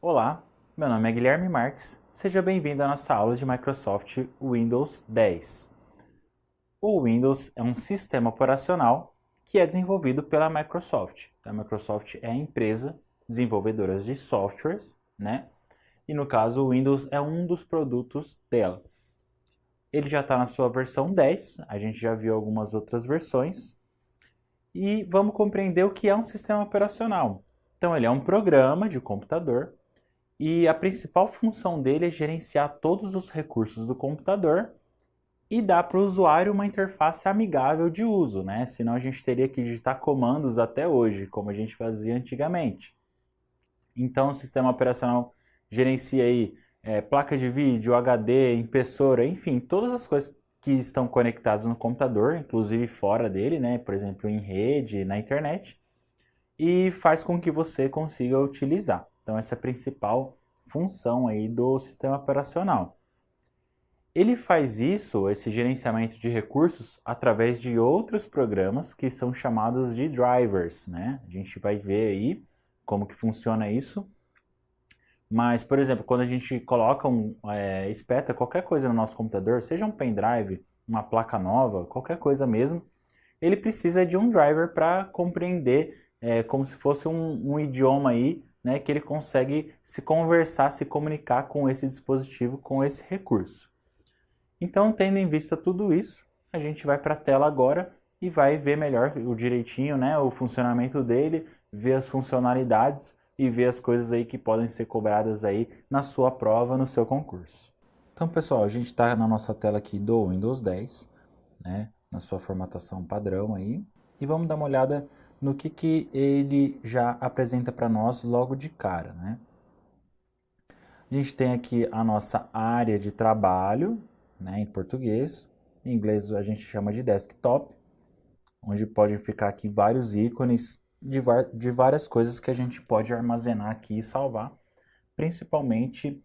Olá, meu nome é Guilherme Marques, seja bem-vindo à nossa aula de Microsoft Windows 10. O Windows é um sistema operacional que é desenvolvido pela Microsoft. A Microsoft é a empresa desenvolvedora de softwares, né? E no caso o Windows é um dos produtos dela. Ele já está na sua versão 10, a gente já viu algumas outras versões. E vamos compreender o que é um sistema operacional. Então ele é um programa de computador e a principal função dele é gerenciar todos os recursos do computador e dar para o usuário uma interface amigável de uso, né? Senão a gente teria que digitar comandos até hoje, como a gente fazia antigamente. Então o sistema operacional gerencia aí placa de vídeo, HD, impressora, enfim, todas as coisas que estão conectadas no computador, inclusive fora dele, né? Por exemplo, em rede, na internet, e faz com que você consiga utilizar. Então essa é a principal função aí do sistema operacional. Ele faz isso, esse gerenciamento de recursos, através de outros programas que são chamados de drivers, né? A gente vai ver aí como que funciona isso. Mas, por exemplo, quando a gente coloca espeta qualquer coisa no nosso computador, seja um pendrive, uma placa nova, qualquer coisa mesmo, ele precisa de um driver para compreender como se fosse um idioma aí, né, que ele consegue se conversar, se comunicar com esse dispositivo, com esse recurso. Então, tendo em vista tudo isso, a gente vai para a tela agora e vai ver melhor o direitinho, né, o funcionamento dele, ver as funcionalidades e ver as coisas aí que podem ser cobradas aí na sua prova, no seu concurso. Então, pessoal, a gente está na nossa tela aqui do Windows 10, né, na sua formatação padrão aí, e vamos dar uma olhada no que ele já apresenta para nós logo de cara, né? A gente tem aqui a nossa área de trabalho, né, em português. Em inglês a gente chama de desktop, onde podem ficar aqui vários ícones de várias coisas que a gente pode armazenar aqui e salvar, principalmente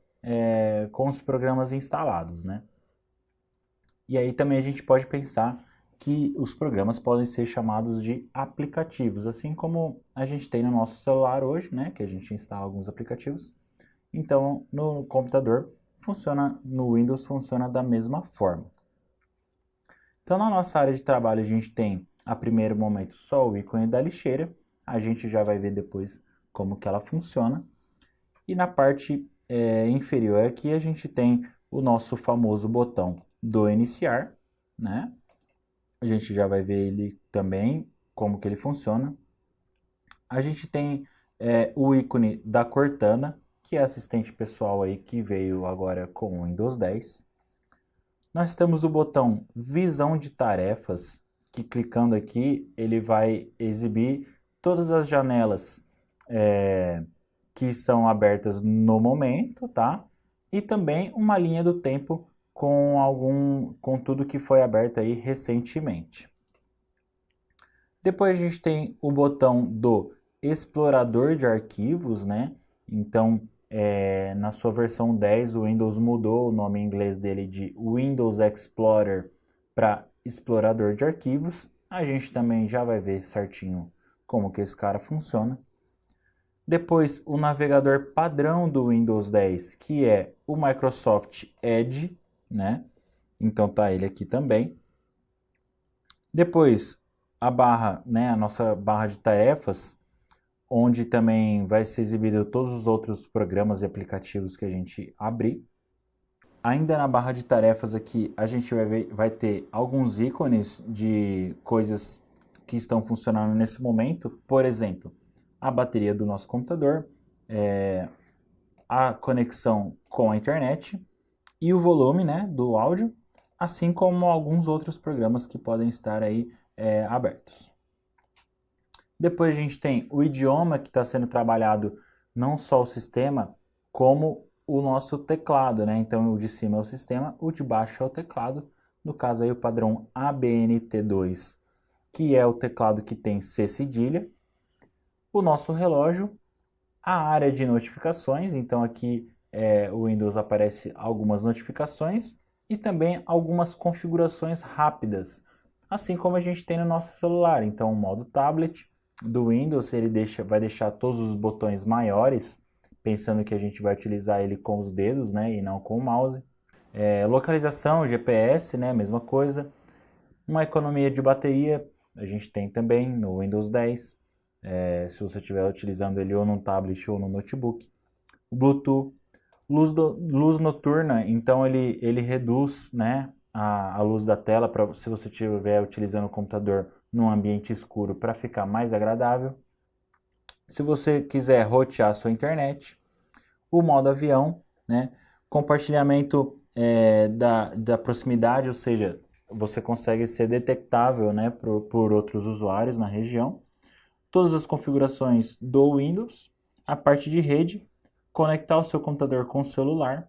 com os programas instalados, né? E aí também a gente pode pensar que os programas podem ser chamados de aplicativos, assim como a gente tem no nosso celular hoje, né, que a gente instala alguns aplicativos. Então, no computador funciona, no Windows funciona da mesma forma. Então, na nossa área de trabalho a gente tem a primeiro momento só o ícone da lixeira, a gente já vai ver depois como que ela funciona. E na parte inferior aqui a gente tem o nosso famoso botão do iniciar, né? A gente já vai ver ele também, como que ele funciona. A gente tem o ícone da Cortana, que é assistente pessoal aí que veio agora com o Windows 10. Nós temos o botão Visão de Tarefas, que clicando aqui ele vai exibir todas as janelas que são abertas no momento, tá? E também uma linha do tempo com tudo que foi aberto aí recentemente. Depois a gente tem o botão do explorador de arquivos, né? Então, na sua versão 10, o Windows mudou o nome em inglês dele de Windows Explorer para explorador de arquivos. A gente também já vai ver certinho como que esse cara funciona. Depois, o navegador padrão do Windows 10, que é o Microsoft Edge, né? Então tá ele aqui também. Depois, a barra, né, a nossa barra de tarefas, onde também vai ser exibido todos os outros programas e aplicativos que a gente abrir. Ainda na barra de tarefas aqui, a gente vai ter alguns ícones de coisas que estão funcionando nesse momento. Por exemplo, a bateria do nosso computador, a conexão com a internet e o volume, né, do áudio, assim como alguns outros programas que podem estar aí abertos. Depois a gente tem o idioma que está sendo trabalhado, não só o sistema, como o nosso teclado, né? Então o de cima é o sistema, o de baixo é o teclado. No caso aí o padrão ABNT2, que é o teclado que tem C cedilha. O nosso relógio, a área de notificações, então aqui o Windows aparece algumas notificações e também algumas configurações rápidas, assim como a gente tem no nosso celular. Então o modo tablet do Windows vai deixar todos os botões maiores pensando que a gente vai utilizar ele com os dedos, né, e não com o mouse. Localização, GPS, né, mesma coisa. Uma economia de bateria, a gente tem também no Windows 10, se você estiver utilizando ele ou no tablet ou no notebook. O Bluetooth, luz noturna, então ele reduz, né, a luz da tela se você estiver utilizando o computador num ambiente escuro para ficar mais agradável. Se você quiser rotear a sua internet, o modo avião, né, compartilhamento da proximidade, ou seja, você consegue ser detectável, né, por outros usuários na região. Todas as configurações do Windows, a parte de rede, conectar o seu computador com o celular,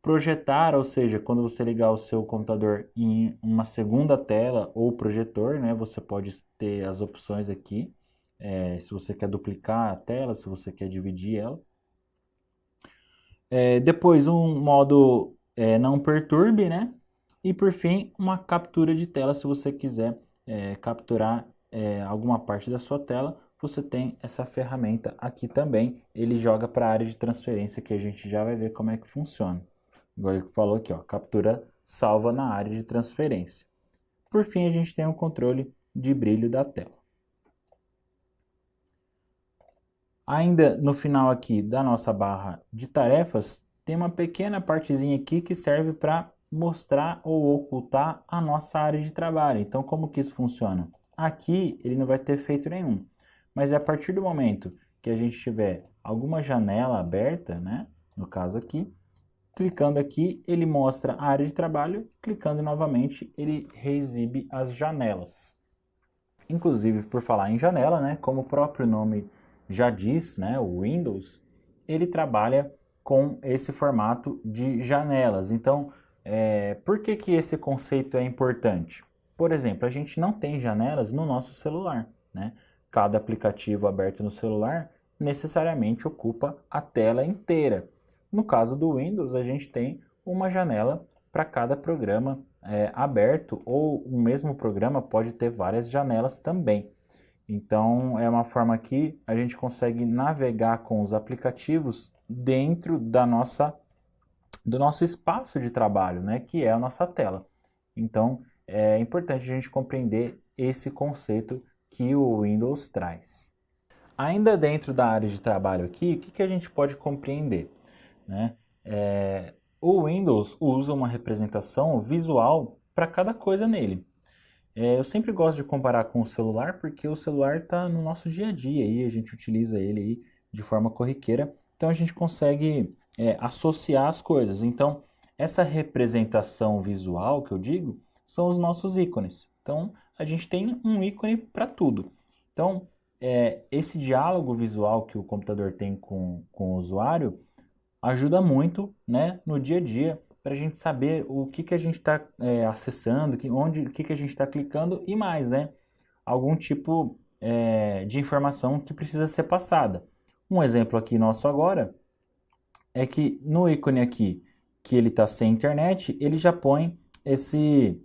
projetar, ou seja, quando você ligar o seu computador em uma segunda tela ou projetor, né, você pode ter as opções aqui, se você quer duplicar a tela, se você quer dividir ela. Depois um modo não perturbe, né? E por fim, uma captura de tela, se você quiser capturar alguma parte da sua tela, você tem essa ferramenta aqui também. Ele joga para a área de transferência, que a gente já vai ver como é que funciona. Igual ele falou aqui, ó, captura salva na área de transferência. Por fim, a gente tem o controle de brilho da tela. Ainda no final aqui da nossa barra de tarefas, tem uma pequena partezinha aqui que serve para mostrar ou ocultar a nossa área de trabalho. Então, como que isso funciona? Aqui ele não vai ter efeito nenhum, mas a partir do momento que a gente tiver alguma janela aberta, né? No caso aqui, clicando aqui, ele mostra a área de trabalho, clicando novamente, ele reexibe as janelas. Inclusive, por falar em janela, né? Como o próprio nome já diz, né, o Windows, ele trabalha com esse formato de janelas. Então, por que que esse conceito é importante? Por exemplo, a gente não tem janelas no nosso celular, né? Cada aplicativo aberto no celular necessariamente ocupa a tela inteira. No caso do Windows, a gente tem uma janela para cada programa aberto, ou o mesmo programa pode ter várias janelas também. Então, é uma forma que a gente consegue navegar com os aplicativos dentro do nosso espaço de trabalho, né, que é a nossa tela. Então, é importante a gente compreender esse conceito que o Windows traz. Ainda dentro da área de trabalho aqui, o que a gente pode compreender, né? O Windows usa uma representação visual para cada coisa nele. Eu sempre gosto de comparar com o celular, porque o celular está no nosso dia a dia e a gente utiliza ele aí de forma corriqueira, então a gente consegue associar as coisas. Então, essa representação visual que eu digo são os nossos ícones. Então, a gente tem um ícone para tudo. Então, esse diálogo visual que o computador tem com o usuário ajuda muito, né, no dia a dia, para a gente saber o que a gente está acessando, o que a gente está clicando e mais, né? Algum tipo de informação que precisa ser passada. Um exemplo aqui nosso agora é que no ícone aqui, que ele está sem internet, ele já põe esse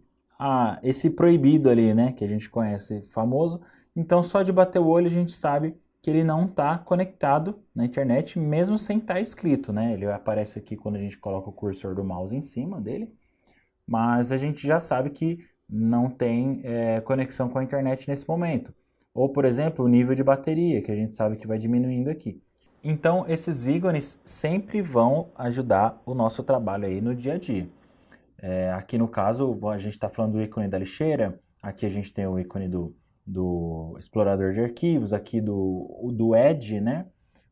proibido ali, né? Que a gente conhece, famoso. Então, só de bater o olho a gente sabe que ele não está conectado na internet, mesmo sem estar escrito, né? Ele aparece aqui quando a gente coloca o cursor do mouse em cima dele, mas a gente já sabe que não tem conexão com a internet nesse momento. Ou, por exemplo, o nível de bateria, que a gente sabe que vai diminuindo aqui. Então, esses ícones sempre vão ajudar o nosso trabalho aí no dia a dia. Aqui no caso, a gente está falando do ícone da lixeira, aqui a gente tem o ícone do explorador de arquivos, aqui do Edge, né?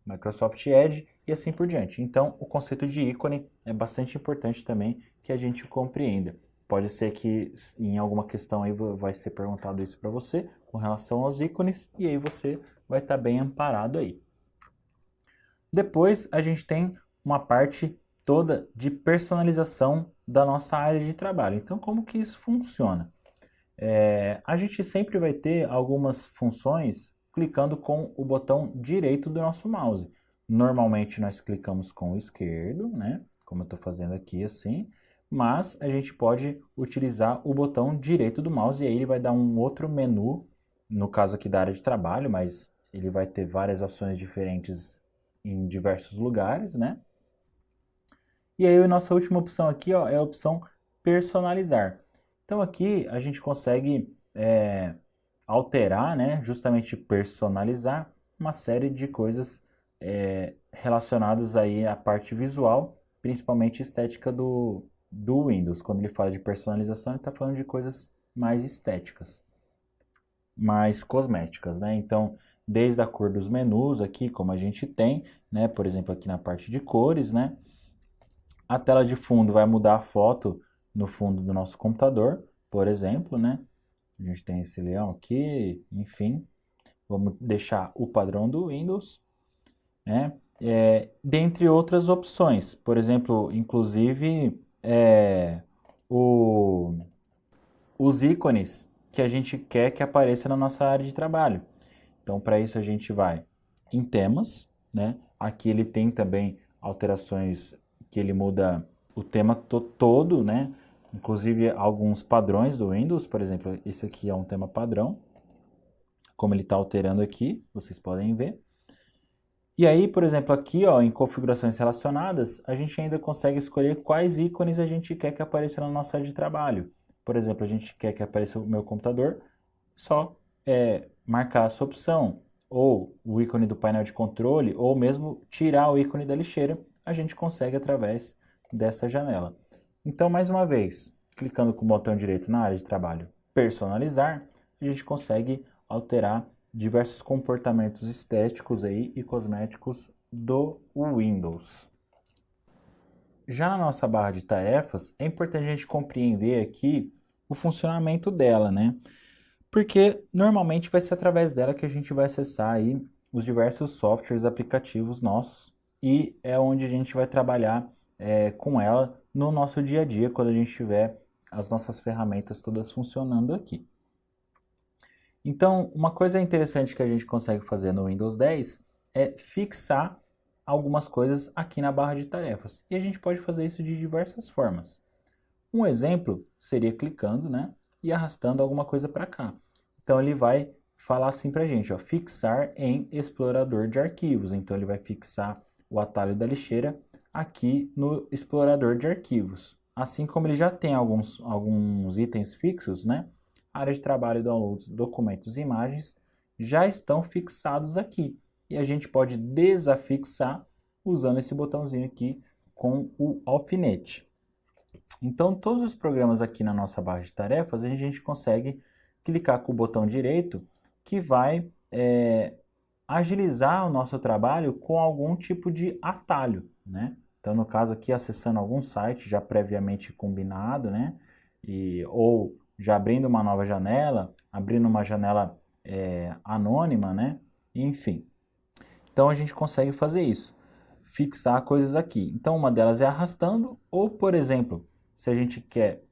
Microsoft Edge e assim por diante. Então, o conceito de ícone é bastante importante também que a gente compreenda. Pode ser que em alguma questão aí vai ser perguntado isso para você com relação aos ícones e aí você vai estar bem amparado aí. Depois, a gente tem uma parte toda de personalização da nossa área de trabalho. Então, como que isso funciona? A gente sempre vai ter algumas funções clicando com o botão direito do nosso mouse. Normalmente nós clicamos com o esquerdo, né? Como eu estou fazendo aqui assim, mas a gente pode utilizar o botão direito do mouse e aí ele vai dar um outro menu, no caso aqui da área de trabalho, mas ele vai ter várias ações diferentes em diversos lugares, né? E aí a nossa última opção aqui, ó, é a opção personalizar. Então aqui a gente consegue alterar, né, justamente personalizar uma série de coisas relacionadas aí à parte visual, principalmente estética do Windows. Quando ele fala de personalização, ele está falando de coisas mais estéticas, mais cosméticas, né? Então, desde a cor dos menus aqui, como a gente tem, né? Por exemplo, aqui na parte de cores, né? A tela de fundo vai mudar a foto no fundo do nosso computador, por exemplo, né? A gente tem esse leão aqui, enfim. Vamos deixar o padrão do Windows, né? Dentre outras opções, por exemplo, inclusive os ícones que a gente quer que apareça na nossa área de trabalho. Então, para isso a gente vai em temas, né? Aqui ele tem também alterações que ele muda o tema todo, né? Inclusive alguns padrões do Windows, por exemplo, esse aqui é um tema padrão, como ele está alterando aqui, vocês podem ver. E aí, por exemplo, aqui ó, em configurações relacionadas, a gente ainda consegue escolher quais ícones a gente quer que apareça na nossa área de trabalho. Por exemplo, a gente quer que apareça o meu computador, só marcar essa opção, ou o ícone do painel de controle, ou mesmo tirar o ícone da lixeira, a gente consegue através dessa janela. Então, mais uma vez, clicando com o botão direito na área de trabalho, personalizar, a gente consegue alterar diversos comportamentos estéticos aí e cosméticos do Windows. Já na nossa barra de tarefas, é importante a gente compreender aqui o funcionamento dela, né? Porque normalmente vai ser através dela que a gente vai acessar aí os diversos softwares, aplicativos nossos, e é onde a gente vai trabalhar com ela no nosso dia a dia, quando a gente tiver as nossas ferramentas todas funcionando aqui. Então, uma coisa interessante que a gente consegue fazer no Windows 10 é fixar algumas coisas aqui na barra de tarefas. E a gente pode fazer isso de diversas formas. Um exemplo seria clicando, né, e arrastando alguma coisa para cá. Então ele vai falar assim para a gente, ó, fixar em explorador de arquivos. Então ele vai fixar o atalho da lixeira aqui no explorador de arquivos. Assim como ele já tem alguns itens fixos, né? Área de trabalho, downloads, documentos e imagens já estão fixados aqui. E a gente pode desafixar usando esse botãozinho aqui com o alfinete. Então, todos os programas aqui na nossa barra de tarefas, a gente consegue clicar com o botão direito que vai agilizar o nosso trabalho com algum tipo de atalho, né? Então, no caso aqui, acessando algum site já previamente combinado, né? Ou já abrindo uma nova janela, abrindo uma janela anônima, né? Enfim. Então, a gente consegue fazer isso, fixar coisas aqui. Então, uma delas é arrastando, ou, por exemplo, se a gente quer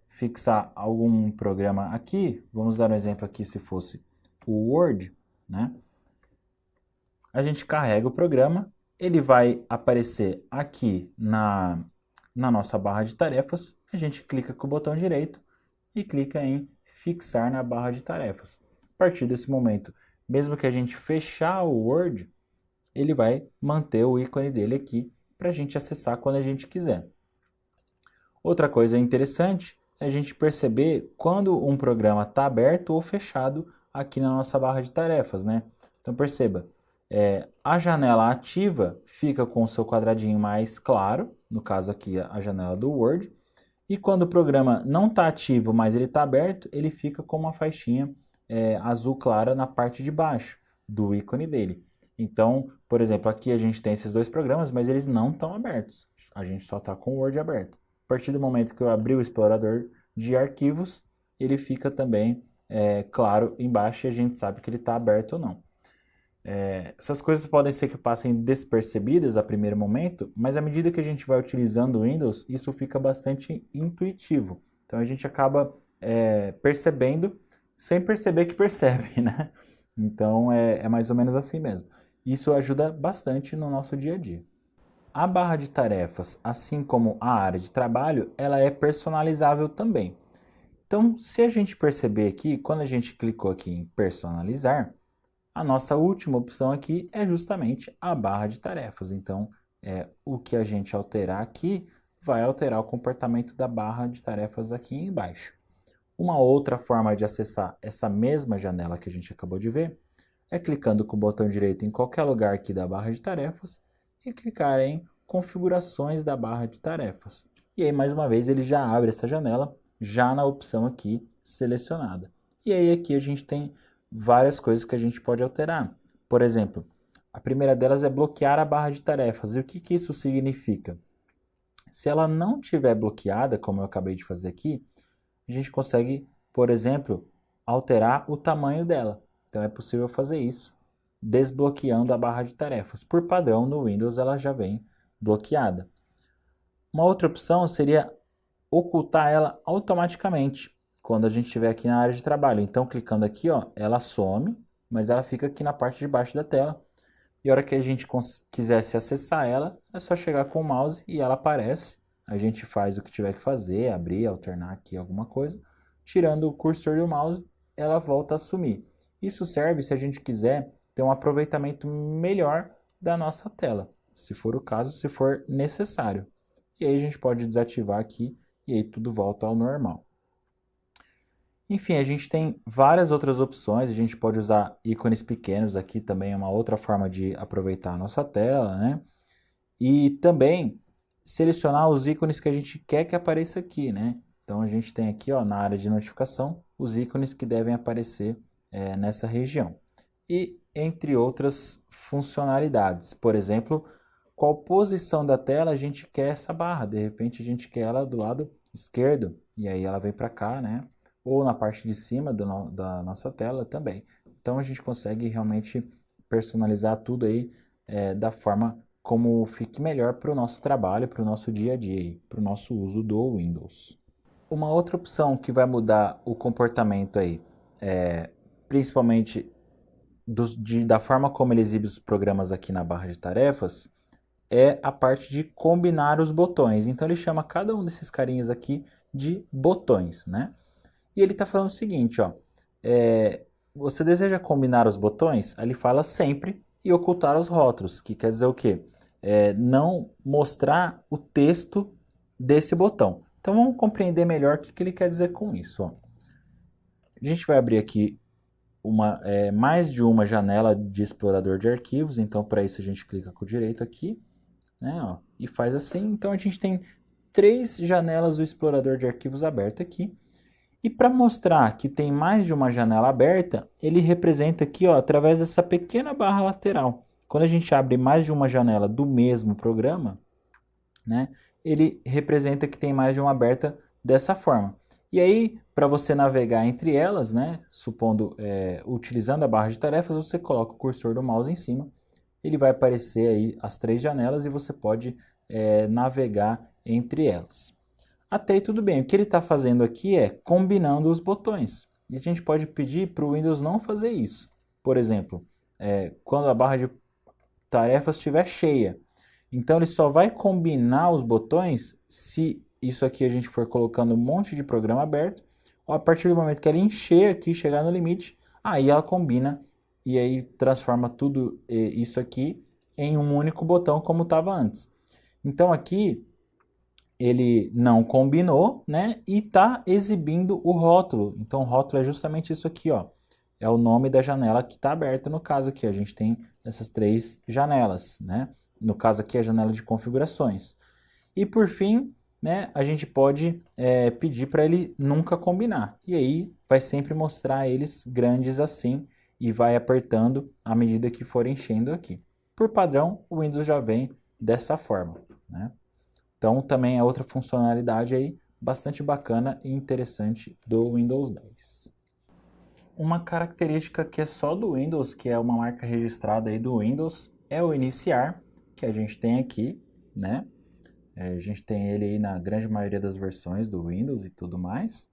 fixar algum programa aqui, vamos dar um exemplo aqui se fosse o Word, né? A gente carrega o programa, ele vai aparecer aqui na nossa barra de tarefas, a gente clica com o botão direito e clica em fixar na barra de tarefas. A partir desse momento, mesmo que a gente fechar o Word, ele vai manter o ícone dele aqui para a gente acessar quando a gente quiser. Outra coisa interessante é a gente perceber quando um programa está aberto ou fechado aqui na nossa barra de tarefas, né? Então perceba, a janela ativa fica com o seu quadradinho mais claro, no caso aqui a janela do Word, e quando o programa não está ativo, mas ele está aberto, ele fica com uma faixinha azul clara na parte de baixo do ícone dele. Então, por exemplo, aqui a gente tem esses dois programas, mas eles não estão abertos. A gente só está com o Word aberto. A partir do momento que eu abrir o explorador de arquivos, ele fica também claro embaixo e a gente sabe que ele está aberto ou não. Essas coisas podem ser que passem despercebidas a primeiro momento, mas à medida que a gente vai utilizando o Windows, isso fica bastante intuitivo. Então a gente acaba percebendo sem perceber que percebe, né? Então é mais ou menos assim mesmo. Isso ajuda bastante no nosso dia a dia. A barra de tarefas, assim como a área de trabalho, ela é personalizável também. Então, se a gente perceber aqui, quando a gente clicou aqui em personalizar, a nossa última opção aqui é justamente a barra de tarefas. Então, o que a gente alterar aqui vai alterar o comportamento da barra de tarefas aqui embaixo. Uma outra forma de acessar essa mesma janela que a gente acabou de ver é clicando com o botão direito em qualquer lugar aqui da barra de tarefas e clicar em configurações da barra de tarefas. E aí, mais uma vez, ele já abre essa janela, já na opção aqui selecionada. E aí aqui a gente tem várias coisas que a gente pode alterar. Por exemplo, a primeira delas é bloquear a barra de tarefas. E o que isso significa? Se ela não estiver bloqueada, como eu acabei de fazer aqui, a gente consegue, por exemplo, alterar o tamanho dela. Então é possível fazer isso desbloqueando a barra de tarefas. Por padrão, no Windows ela já vem bloqueada. Uma outra opção seria ocultar ela automaticamente quando a gente estiver aqui na área de trabalho. Então, clicando aqui, ó, ela some, mas ela fica aqui na parte de baixo da tela. E a hora que a gente quisesse acessar ela, é só chegar com o mouse e ela aparece. A gente faz o que tiver que fazer, abrir, alternar aqui alguma coisa. Tirando o cursor do mouse, ela volta a sumir. Isso serve se a gente quiser ter um aproveitamento melhor da nossa tela, se for o caso, se for necessário. E aí a gente pode desativar aqui e aí tudo volta ao normal. Enfim, a gente tem várias outras opções, a gente pode usar ícones pequenos aqui também, é uma outra forma de aproveitar a nossa tela, né? E também selecionar os ícones que a gente quer que apareça aqui, né? Então a gente tem aqui, ó, na área de notificação, os ícones que devem aparecer nessa região. E entre outras funcionalidades, por exemplo, qual posição da tela a gente quer essa barra, de repente a gente quer ela do lado esquerdo, e aí ela vem para cá, né? Ou na parte de cima da nossa tela também. Então a gente consegue realmente personalizar tudo aí da forma como fique melhor para o nosso trabalho, para o nosso dia a dia, para o nosso uso do Windows. Uma outra opção que vai mudar o comportamento aí, principalmente da forma como ele exibe os programas aqui na barra de tarefas, é a parte de combinar os botões. Então ele chama cada um desses carinhas aqui de botões, né? E ele está falando o seguinte, ó, você deseja combinar os botões? Aí ele fala sempre e ocultar os rótulos, que quer dizer o quê? Não mostrar o texto desse botão. Então vamos compreender melhor o que ele quer dizer com isso. Ó. A gente vai abrir aqui mais de uma janela de explorador de arquivos, então para isso a gente clica com o direito aqui, né, ó, e faz assim. Então a gente tem 3 janelas do explorador de arquivos aberto aqui. E para mostrar que tem mais de uma janela aberta, ele representa aqui, ó, através dessa pequena barra lateral. Quando a gente abre mais de uma janela do mesmo programa, né, ele representa que tem mais de uma aberta dessa forma. E aí, para você navegar entre elas, né, supondo, utilizando a barra de tarefas, você coloca o cursor do mouse em cima, ele vai aparecer aí as 3 janelas e você pode navegar entre elas. Até aí tudo bem. O que ele está fazendo aqui é combinando os botões. E a gente pode pedir para o Windows não fazer isso. Por exemplo, quando a barra de tarefas estiver cheia. Então ele só vai combinar os botões se isso aqui a gente for colocando um monte de programa aberto. Ou a partir do momento que ela encher aqui, chegar no limite, aí ela combina e aí transforma tudo isso aqui em um único botão como estava antes. Então aqui ele não combinou, né? E está exibindo o rótulo. Então, o rótulo é justamente isso aqui, ó. É o nome da janela que está aberta. No caso aqui, a gente tem essas 3 janelas, né? No caso aqui, a janela de configurações. E por fim, né? A gente pode pedir para ele nunca combinar. E aí, vai sempre mostrar eles grandes assim e vai apertando à medida que for enchendo aqui. Por padrão, o Windows já vem dessa forma, né? Então, também é outra funcionalidade aí bastante bacana e interessante do Windows 10. Uma característica que é só do Windows, que é uma marca registrada aí do Windows, é o iniciar, que a gente tem aqui, né? A gente tem ele aí na grande maioria das versões do Windows e tudo mais.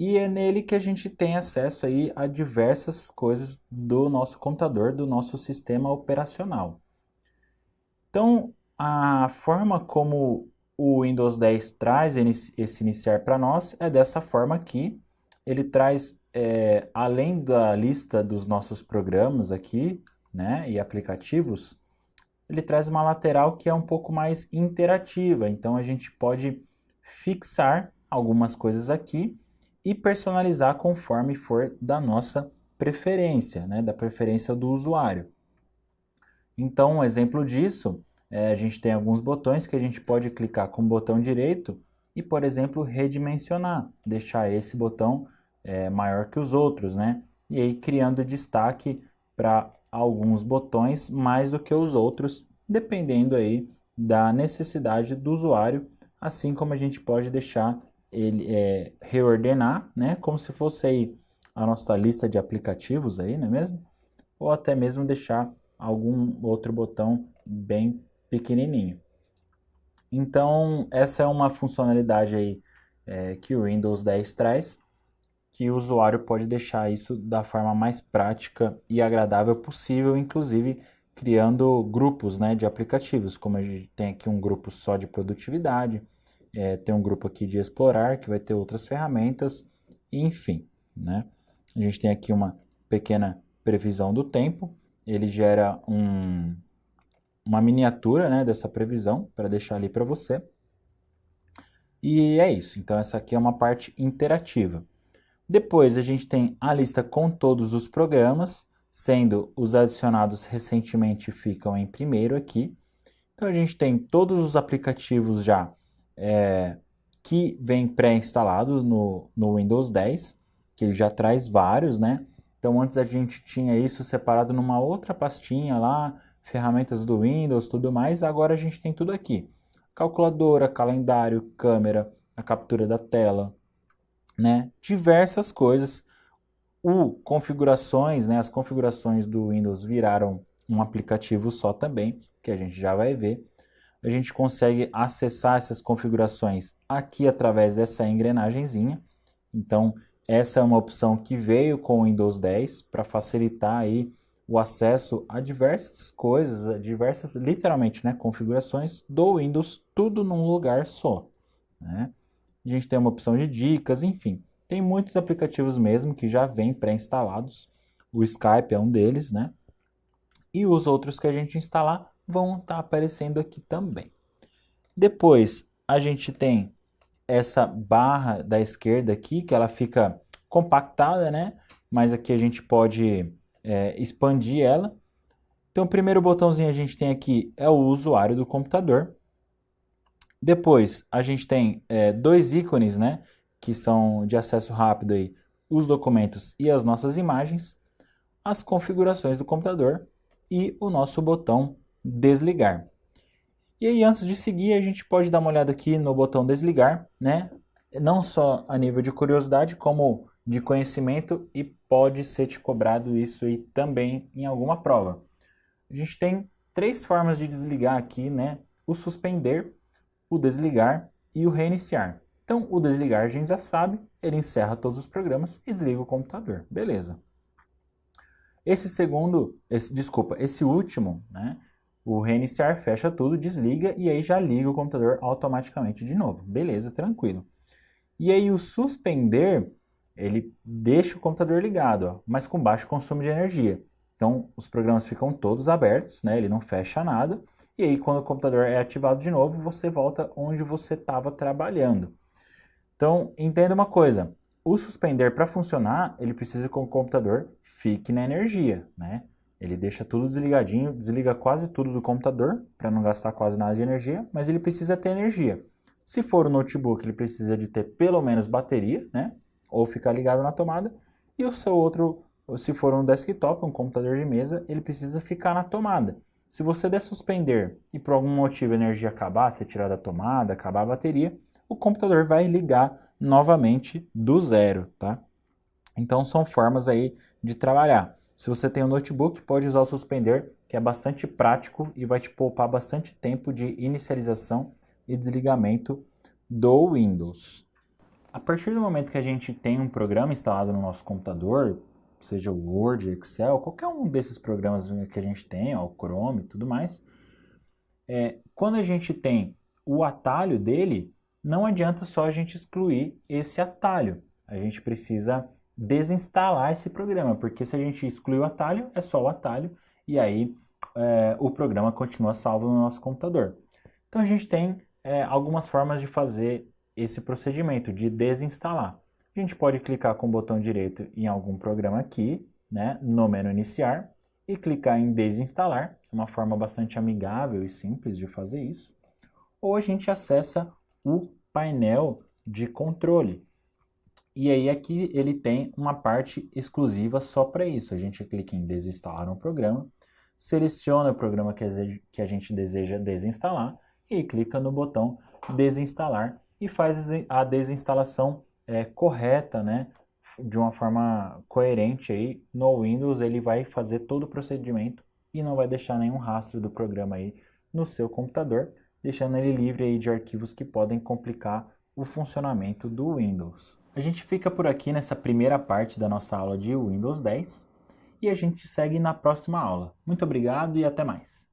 E é nele que a gente tem acesso aí a diversas coisas do nosso computador, do nosso sistema operacional. Então, a forma como o Windows 10 traz esse iniciar para nós é dessa forma aqui. Ele traz além da lista dos nossos programas aqui, né, e aplicativos, ele traz uma lateral que é um pouco mais interativa. Então a gente pode fixar algumas coisas aqui e personalizar conforme for da nossa preferência, né, da preferência do usuário. Então, um exemplo disso, a gente tem alguns botões que a gente pode clicar com o botão direito e, por exemplo, redimensionar, deixar esse botão maior que os outros, né? E aí criando destaque para alguns botões mais do que os outros, dependendo aí da necessidade do usuário, assim como a gente pode deixar ele reordenar, né? Como se fosse aí a nossa lista de aplicativos aí, não é mesmo? Ou até mesmo deixar algum outro botão bem pequenininho. Então, essa é uma funcionalidade aí que o Windows 10 traz, que o usuário pode deixar isso da forma mais prática e agradável possível, inclusive criando grupos, né, de aplicativos, como a gente tem aqui um grupo só de produtividade, tem um grupo aqui de explorar, que vai ter outras ferramentas, enfim, né? A gente tem aqui uma pequena previsão do tempo, ele gera uma miniatura, né, dessa previsão para deixar ali para você. E é isso. Então essa aqui é uma parte interativa. Depois a gente tem a lista com todos os programas, sendo os adicionados recentemente ficam em primeiro aqui. Então a gente tem todos os aplicativos já que vêm pré-instalados no Windows 10, que ele já traz vários, né? Então antes a gente tinha isso separado numa outra pastinha lá, ferramentas do Windows, tudo mais. Agora a gente tem tudo aqui: calculadora, calendário, câmera, a captura da tela, né? Diversas coisas. Configurações, né? As configurações do Windows viraram um aplicativo só também, que a gente já vai ver. A gente consegue acessar essas configurações aqui através dessa engrenagenzinha. Então, essa é uma opção que veio com o Windows 10 para facilitar aí o acesso a diversas coisas, a diversas, literalmente, né, configurações do Windows, tudo num lugar só, né? A gente tem uma opção de dicas, enfim. Tem muitos aplicativos mesmo que já vêm pré-instalados. O Skype é um deles, né? E os outros que a gente instalar vão estar aparecendo aqui também. Depois, a gente tem essa barra da esquerda aqui, que ela fica compactada, né? Mas aqui a gente pode expandir ela. Então, o primeiro botãozinho a gente tem aqui é o usuário do computador. Depois, a gente tem dois ícones, né? Que são de acesso rápido aí, os documentos e as nossas imagens, as configurações do computador e o nosso botão desligar. E aí, antes de seguir, a gente pode dar uma olhada aqui no botão desligar, né? Não só a nível de curiosidade, como de conhecimento, e pode ser te cobrado isso aí também em alguma prova. A gente tem três formas de desligar aqui, né? O suspender, o desligar e o reiniciar. Então, o desligar a gente já sabe, ele encerra todos os programas e desliga o computador. Beleza. Esse último, né? O reiniciar fecha tudo, desliga e aí já liga o computador automaticamente de novo. Beleza, tranquilo. E aí o suspender, ele deixa o computador ligado, ó, mas com baixo consumo de energia. Então os programas ficam todos abertos, né? Ele não fecha nada. E aí quando o computador é ativado de novo, você volta onde você estava trabalhando. Então entenda uma coisa: o suspender, para funcionar, ele precisa que o computador fique na energia, né? Ele deixa tudo desligadinho, desliga quase tudo do computador para não gastar quase nada de energia, mas ele precisa ter energia. Se for o notebook, ele precisa de ter pelo menos bateria, né? Ou ficar ligado na tomada. E o seu outro, se for um desktop, um computador de mesa, ele precisa ficar na tomada. Se você der suspender e por algum motivo a energia acabar, você tirar da tomada, acabar a bateria, o computador vai ligar novamente do zero, tá? Então são formas aí de trabalhar. Se você tem um notebook, pode usar o suspender, que é bastante prático e vai te poupar bastante tempo de inicialização e desligamento do Windows. A partir do momento que a gente tem um programa instalado no nosso computador, seja o Word, Excel, qualquer um desses programas que a gente tem, ó, o Chrome e tudo mais, quando a gente tem o atalho dele, não adianta só a gente excluir esse atalho. A gente precisa desinstalar esse programa, porque se a gente excluir o atalho, é só o atalho, e aí o programa continua salvo no nosso computador. Então a gente tem algumas formas de fazer esse procedimento, de desinstalar. A gente pode clicar com o botão direito em algum programa aqui, né, no menu iniciar, e clicar em desinstalar, uma forma bastante amigável e simples de fazer isso. Ou a gente acessa o painel de controle. E aí aqui ele tem uma parte exclusiva só para isso. A gente clica em desinstalar um programa, seleciona o programa que a gente deseja desinstalar e clica no botão desinstalar e faz a desinstalação correta, né? De uma forma coerente aí no Windows. Ele vai fazer todo o procedimento e não vai deixar nenhum rastro do programa aí no seu computador, deixando ele livre aí de arquivos que podem complicar o funcionamento do Windows. A gente fica por aqui nessa primeira parte da nossa aula de Windows 10 e a gente segue na próxima aula. Muito obrigado e até mais!